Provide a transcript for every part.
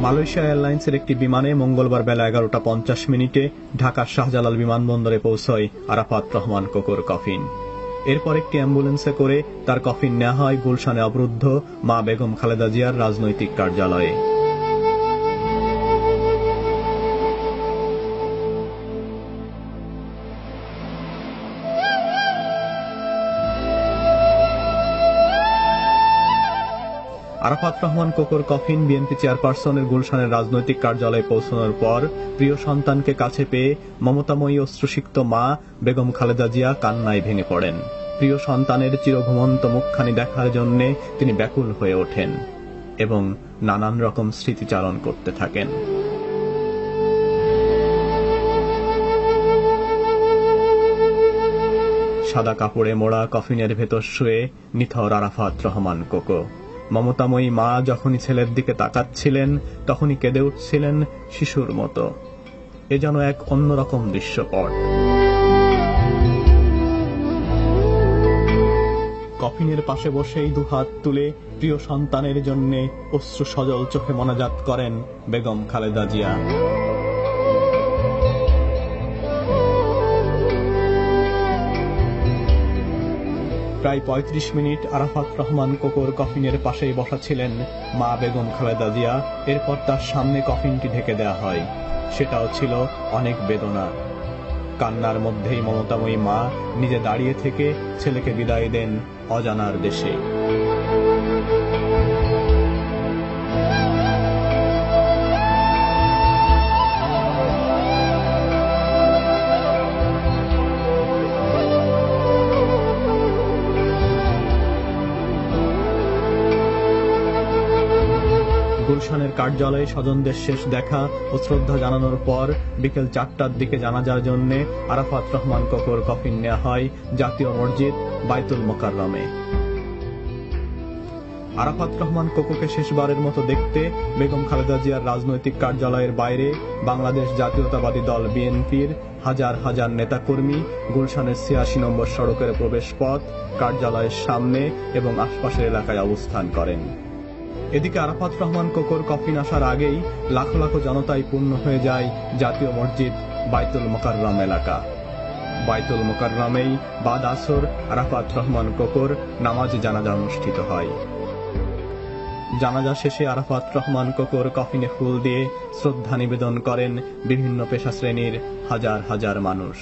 Malaysia এয়ারলাইন্সের একটি বিমানে মঙ্গলবার বেলা 11:50 ঢাকার শাহজালাল বিমানবন্দরে পৌঁছয় আরাফাত রহমান কোকোর কফিন। এরপর একটি অ্যাম্বুলেন্সে করে তার কফিন নেওয়া হয় গুলশানে অবরুদ্ধ মা বেগম খালেদা জিয়ার রাজনৈতিক কার্যালয়ে। আরাফাত রহমান কোকোর কফিন বিএনপি চেয়ারপারসনের গুলশানের রাজনৈতিক কার্যালয়ে পৌঁছানোর পর প্রিয় সন্তানকে কাছে পেয়ে মমতাময়ী অশ্রুসিক্ত মা বেগম খালেদা জিয়া কান্নায় ভেঙে পড়েন। প্রিয় সন্তানের চিরঘুমন্ত মুখখানি দেখার জন্য তিনি ব্যাকুল হয়ে ওঠেন এবং নানান রকম স্মৃতিচারণ করতে থাকেন। সাদা কাপড়ে মোড়া কফিনের ভেতর শুয়ে নিথর আরাফাত রহমান কোকো। মমতাময়ী মা যখনই ছেলের দিকে তাকাচ্ছিলেন তখনই কেঁদে উঠছিলেন শিশুর মতো। এ যেন এক অন্যরকম দৃশ্যপট। কফিনের পাশে বসেই দুহাত তুলে প্রিয় সন্তানের জন্য অশ্রু সজল চোখে মোনাজাত করেন বেগম খালেদা জিয়া। প্রায় 35 মিনিট আরাফাত রহমান কোকোর কফিনের পাশেই বসা ছিলেন মা বেগম খালেদা জিয়া। এরপর তার সামনে কফিনটি ঢেকে দেওয়া হয়। সেটাও ছিল অনেক বেদনা। কান্নার মধ্যেই মমতাময়ী মা নিজে দাঁড়িয়ে থেকে ছেলেকে বিদায় দেন অজানার দেশে। গুলশানের কার্যালয়ে স্বজনদের শেষ দেখা ও শ্রদ্ধা জানানোর পর বিকেল 4টার দিকে জানাজার জন্য আরাফাত রহমান কোকোর কফিন নেওয়া হয় জাতীয় মসজিদ বাইতুল মোকাররমে। আরাফাত রহমান কোকোকে শেষবারের মতো দেখতে বেগম খালেদা জিয়ার রাজনৈতিক কার্যালয়ের বাইরে বাংলাদেশ জাতীয়তাবাদী দল বিএনপির হাজার হাজার নেতাকর্মী গুলশানের ৮৬ নম্বর সড়কের প্রবেশ পথ, কার্যালয়ের সামনে এবং আশপাশের এলাকায় অবস্থান করেন। এদিকে আরাফাত রহমান কোকোর কফিন আসার আগেই লাখো লাখো জনতায় পূর্ণ হয়ে যায় জাতীয় মসজিদ বাইতুল মোকাররম এলাকা। বাইতুল মোকাররমেই বাদ আসর আরাফাত রহমান কোকোর নামাজে জানাজা অনুষ্ঠিত হয়। জানাজা শেষে আরাফাত রহমান কোকোর কফিনে ফুল দিয়ে শ্রদ্ধা নিবেদন করেন বিভিন্ন পেশা শ্রেণীর হাজার হাজার মানুষ।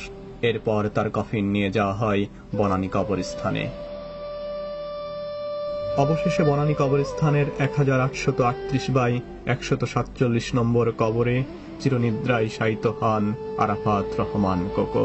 এরপর তার কফিন নিয়ে যাওয়া হয় বনানী কবরস্থানে। অবশেষে বনানী কবরস্থানের 1838/147 নম্বর কবরে চিরনিদ্রায় শায়িত হন আরাফাত রহমান কোকো।